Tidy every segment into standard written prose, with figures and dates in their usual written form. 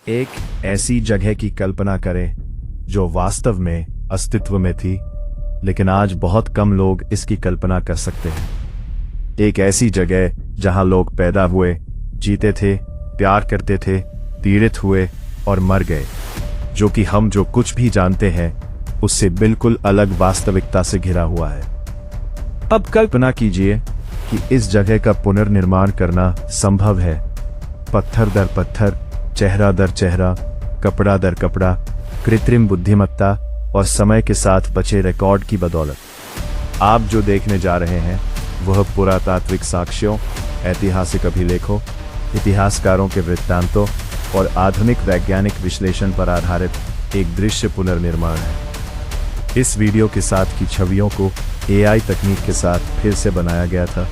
एक ऐसी जगह की कल्पना करें जो वास्तव में अस्तित्व में थी, लेकिन आज बहुत कम लोग इसकी कल्पना कर सकते हैं। एक ऐसी जगह जहां लोग पैदा हुए, जीते थे, प्यार करते थे, पीड़ित हुए और मर गए, जो कि हम जो कुछ भी जानते हैं उससे बिल्कुल अलग वास्तविकता से घिरा हुआ है। अब कल्पना कीजिए कि इस जगह का पुनर्निर्माण करना संभव है, पत्थर दर पत्थर, चेहरा दर चेहरा, कपड़ा दर कपड़ा, कृत्रिम बुद्धिमत्ता और समय के साथ बचे रिकॉर्ड की बदौलत। आप जो देखने जा रहे हैं वह पुरातात्विक साक्ष्यों, ऐतिहासिक अभिलेखों, इतिहासकारों के वृत्तांतों और आधुनिक वैज्ञानिक विश्लेषण पर आधारित एक दृश्य पुनर्निर्माण है। इस वीडियो के साथ की छवियों को AI तकनीक के साथ फिर से बनाया गया था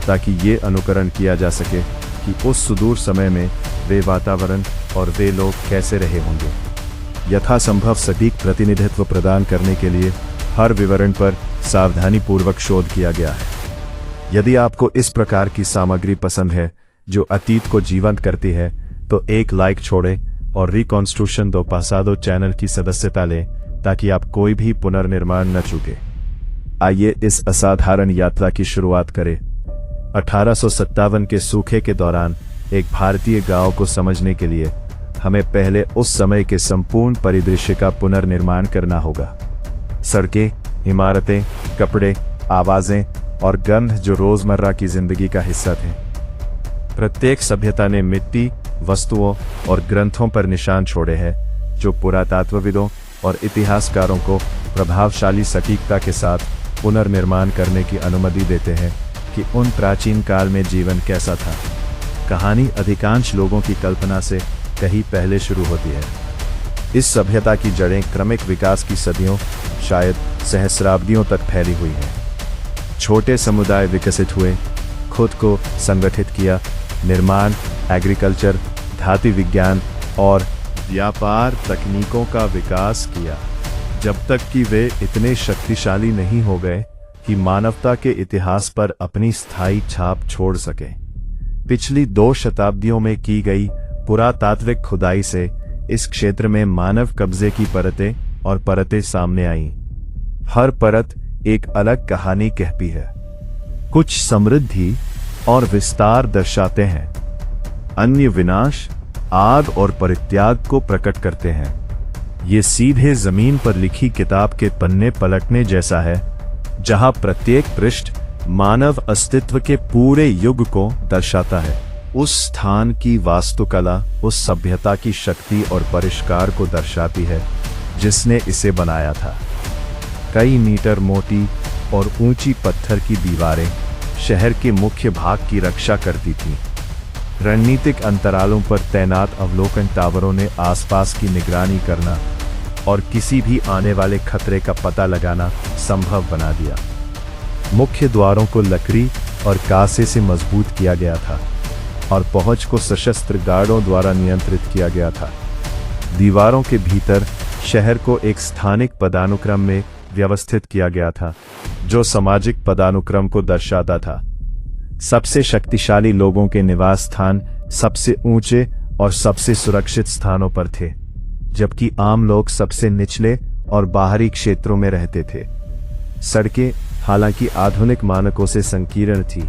ताकि ये अनुकरण किया जा सके कि उस सुदूर समय में वे वातावरण और वे लोग कैसे रहे होंगे। यथासंभव सटीक प्रतिनिधित्व प्रदान करने के लिए हर विवरण पर सावधानीपूर्वक शोध किया गया है। यदि आपको इस प्रकार की सामग्री पसंद है जो अतीत को जीवंत करती है, तो एक लाइक छोड़ें और रिकॉन्स्ट्रक्शन दो पासादो चैनल की सदस्यता लें ताकि आप कोई भी पुनर्निर्माण न चूकें। आइए इस असाधारण यात्रा की शुरुआत करें। 1857 के सूखे के दौरान एक भारतीय गांव को समझने के लिए हमें पहले उस समय के संपूर्ण परिदृश्य का पुनर्निर्माण करना होगा। सड़कें, इमारतें, कपड़े, आवाजें और गंध जो रोजमर्रा की जिंदगी का हिस्सा थे। प्रत्येक सभ्यता ने मिट्टी, वस्तुओं और ग्रंथों पर निशान छोड़े हैं जो पुरातत्वविदों और इतिहासकारों को प्रभावशाली सटीकता के साथ पुनर्निर्माण करने की अनुमति देते हैं कि उन प्राचीन काल में जीवन कैसा था। कहानी अधिकांश लोगों की कल्पना से कहीं पहले शुरू होती है। इस सभ्यता की जड़ें क्रमिक विकास की सदियों, शायद सहस्राब्दियों तक फैली हुई हैं। छोटे समुदाय विकसित हुए, खुद को संगठित किया, निर्माण, एग्रीकल्चर, धातु विज्ञान और व्यापार तकनीकों का विकास किया, जब तक कि वे इतने शक्तिशाली नहीं हो गए कि मानवता के इतिहास पर अपनी स्थायी छाप छोड़ सके। पिछली 2 शताब्दियों में की गई पुरातात्विक खुदाई से इस क्षेत्र में मानव कब्जे की परतें और परतें सामने आईं। हर परत एक अलग कहानी कहती है। कुछ समृद्धि और विस्तार दर्शाते हैं, अन्य विनाश, आग और परित्याग को प्रकट करते हैं। ये सीधे जमीन पर लिखी किताब के पन्ने पलटने जैसा है, जहां प्रत्येक पृष्ठ मानव अस्तित्व के पूरे युग को दर्शाता है। उस स्थान की वास्तुकला उस सभ्यता की शक्ति और परिष्कार को दर्शाती है जिसने इसे बनाया था। कई मीटर मोटी और ऊंची पत्थर की दीवारें शहर के मुख्य भाग की रक्षा करती थीं। रणनीतिक अंतरालों पर तैनात अवलोकन टावरों ने आसपास की निगरानी करना और किसी भी आने वाले खतरे का पता लगाना संभव बना दिया। मुख्य द्वारों को लकड़ी और कांसे से मजबूत किया गया था और पहुंच को सशस्त्र गार्डों द्वारा नियंत्रित किया गया था। दीवारों के भीतर शहर को एक स्थानिक पदानुक्रम में व्यवस्थित किया गया था जो सामाजिक पदानुक्रम को दर्शाता था। सबसे शक्तिशाली लोगों के निवास स्थान सबसे ऊंचे और सबसे सुरक्षित स्थानों पर थे, जबकि आम लोग सबसे निचले और बाहरी क्षेत्रों में रहते थे। सड़कें हालांकि आधुनिक मानकों से संकीर्ण थी,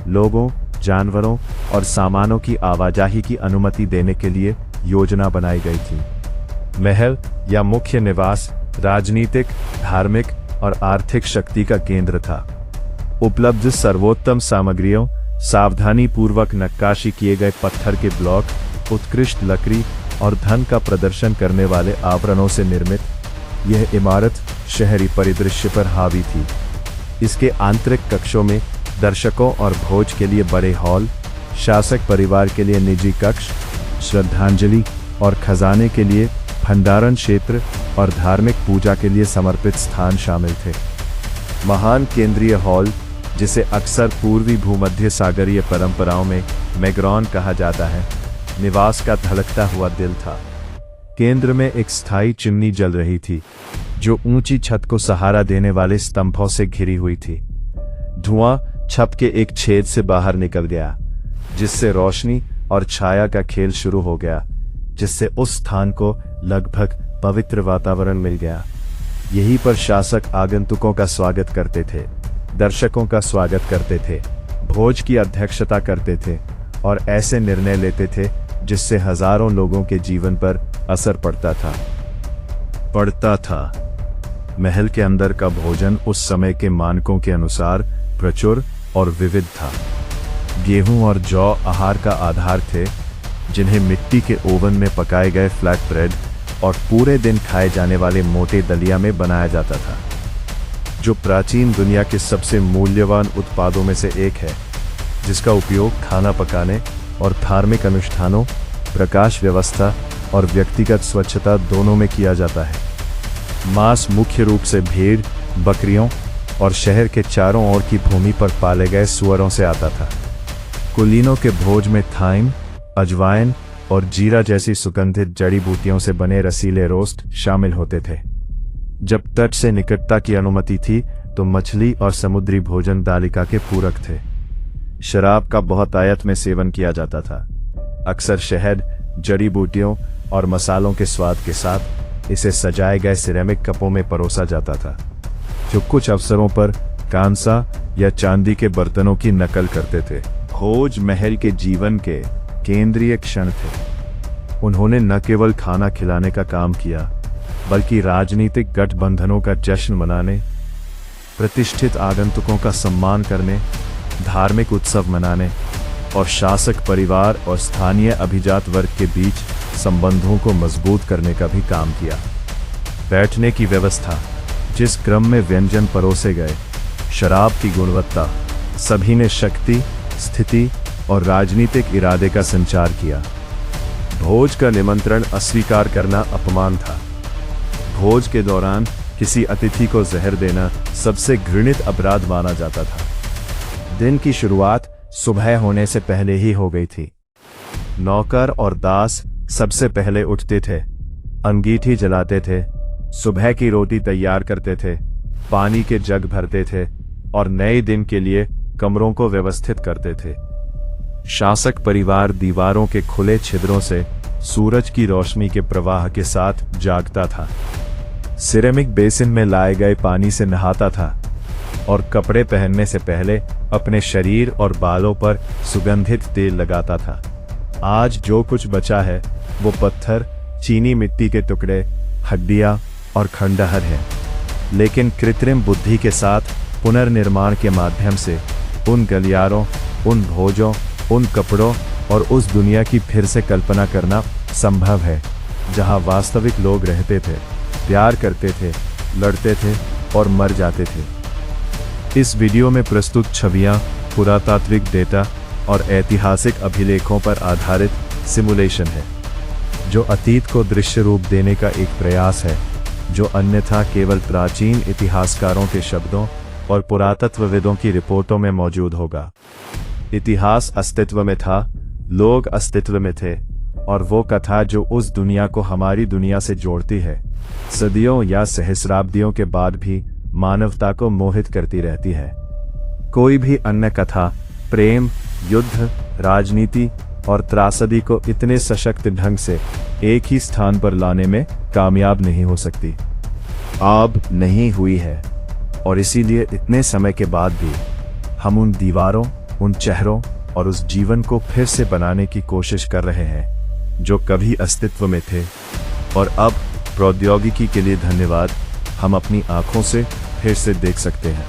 लोगों, जानवरों और सामानों की आवाजाही की अनुमति देने के लिए योजना बनाई गई थी। महल या मुख्य निवास राजनीतिक, धार्मिक और आर्थिक शक्ति का केंद्र था। उपलब्ध सर्वोत्तम सामग्रियों, सावधानीपूर्वक नक्काशी किए गए पत्थर के ब्लॉक, उत्कृष्ट लकड़ी और धन का प्रदर्शन करने वाले आवरणों से निर्मित यह इमारत शहरी परिदृश्य पर हावी थी। इसके आंतरिक कक्षों में दर्शकों और भोज के लिए बड़े हॉल, शासक परिवार के लिए निजी कक्ष, श्रद्धांजलि और खजाने के लिए भंडारण क्षेत्र और धार्मिक पूजा के लिए समर्पित स्थान शामिल थे। महान केंद्रीय हॉल, जिसे अक्सर पूर्वी भूमध्य सागरीय परंपराओं में मैग्रॉन कहा जाता है, निवास का धड़कता हुआ दिल था। केंद्र में एक स्थायी चिमनी जल रही थी जो ऊंची छत को सहारा देने वाले स्तंभों से घिरी हुई थी। धुआं छत के एक छेद से बाहर निकल गया, जिससे रोशनी और छाया का खेल शुरू हो गया। जिससे उस स्थान को लगभग पवित्र वातावरण मिल गया। यहीं पर शासक आगंतुकों का स्वागत करते थे, दर्शकों का स्वागत करते थे, भोज की अध्यक्षता करते थे और ऐसे निर्णय लेते थे जिससे हजारों लोगों के जीवन पर असर पड़ता था। महल के अंदर का भोजन उस समय के मानकों के अनुसार प्रचुर और विविध था। गेहूं और जौ आहार का आधार थे, जिन्हें मिट्टी के ओवन में पकाए गए फ्लैट ब्रेड और पूरे दिन खाए जाने वाले मोटे दलिया में बनाया जाता था, जो प्राचीन दुनिया के सबसे मूल्यवान उत्पादों में से एक है, जिसका उपयोग खाना पकाने और धार्मिक अनुष्ठानों, प्रकाश व्यवस्था और व्यक्तिगत स्वच्छता दोनों में किया जाता है। मांस मुख्य रूप से भेड़, बकरियों और शहर के चारों ओर की भूमि पर पाले गए सुअरों से आता था। कुलीनों के भोज में थाइम, अजवाइन और जीरा जैसी सुगंधित जड़ी बूटियों से बने रसीले रोस्ट शामिल होते थे। जब तट से निकटता की अनुमति थी तो मछली और समुद्री भोजन तालिका के पूरक थे। शराब का बहुत आयत में सेवन किया जाता था। अक्सर शहद, जड़ी बूटियों और मसालों के स्वाद के साथ इसे सजाए गए सिरेमिक कपों में परोसा जाता था, जो कुछ अवसरों पर कांसा या चांदी के बर्तनों की नकल करते थे। भोज महल के जीवन के केंद्रीय क्षण थे। उन्होंने न केवल खाना खिलाने का काम किया, बल्कि राजनीतिक गठबंधनों का जश्न मनाने, प्रतिष्ठित आगंतुकों का सम्मान करने, धार्मिक उत्सव मनाने और शासक परिवार और स्थानीय अभिजात वर्ग के बीच संबंधों को मजबूत करने का भी काम किया। बैठने की व्यवस्था, जिस क्रम में व्यंजन परोसे गए, शराब की गुणवत्ता, सभी ने शक्ति, स्थिति और राजनीतिक इरादे का संचार किया। भोज का निमंत्रण अस्वीकार करना अपमान था। भोज के दौरान किसी अतिथि को जहर देना सबसे घृणित अपराध माना जाता था। दिन की शुरुआत सुबह होने से पहले ही हो गई थी। नौकर और दास सबसे पहले उठते थे, अंगीठी जलाते थे, सुबह की रोटी तैयार करते थे, पानी के जग भरते थे और नए दिन के लिए कमरों को व्यवस्थित करते थे। शासक परिवार दीवारों के खुले छिद्रों से सूरज की रोशनी के प्रवाह के साथ जागता था। सिरेमिक बेसिन में लाए गए पानी से नहाता था और कपड़े पहनने से पहले अपने शरीर और बालों पर सुगंधित तेल लगाता था। आज जो कुछ बचा है वो पत्थर, चीनी मिट्टी के टुकड़े, हड्डियां और खंडहर है, लेकिन कृत्रिम बुद्धि के साथ पुनर्निर्माण के माध्यम से उन गलियारों, उन भोजों, उन कपड़ों और उस दुनिया की फिर से कल्पना करना संभव है, जहां वास्तविक लोग रहते थे, प्यार करते थे, लड़ते थे और मर जाते थे। इस वीडियो में प्रस्तुत छवियां पुरातात्विक डेटा और ऐतिहासिक अभिलेखों पर आधारित सिमुलेशन है, जो अतीत को दृश्य रूप देने का एक प्रयास है, जो अन्यथा केवल प्राचीन इतिहासकारों के शब्दों और पुरातत्वविदों की रिपोर्टों में मौजूद होगा। इतिहास अस्तित्व में था, लोग अस्तित्व में थे, और वो कथा जो उस दुनिया को हमारी दुनिया से जोड़ती है, सदियों या सहस्राब्दियों के बाद भी मानवता को मोहित करती रहती है। कोई भी अन्य कथा प्रेम, युद्ध, राजनीति और त्रासदी को इतने सशक्त ढंग से एक ही स्थान पर लाने में कामयाब नहीं हो सकती। अब नहीं हुई है, और इसीलिए इतने समय के बाद भी हम उन दीवारों, उन चेहरों और उस जीवन को फिर से बनाने की कोशिश कर रहे हैं जो कभी अस्तित्व में थे। और अब प्रौद्योगिकी के लिए धन्यवाद, हम अपनी आंखों से फिर से देख सकते हैं।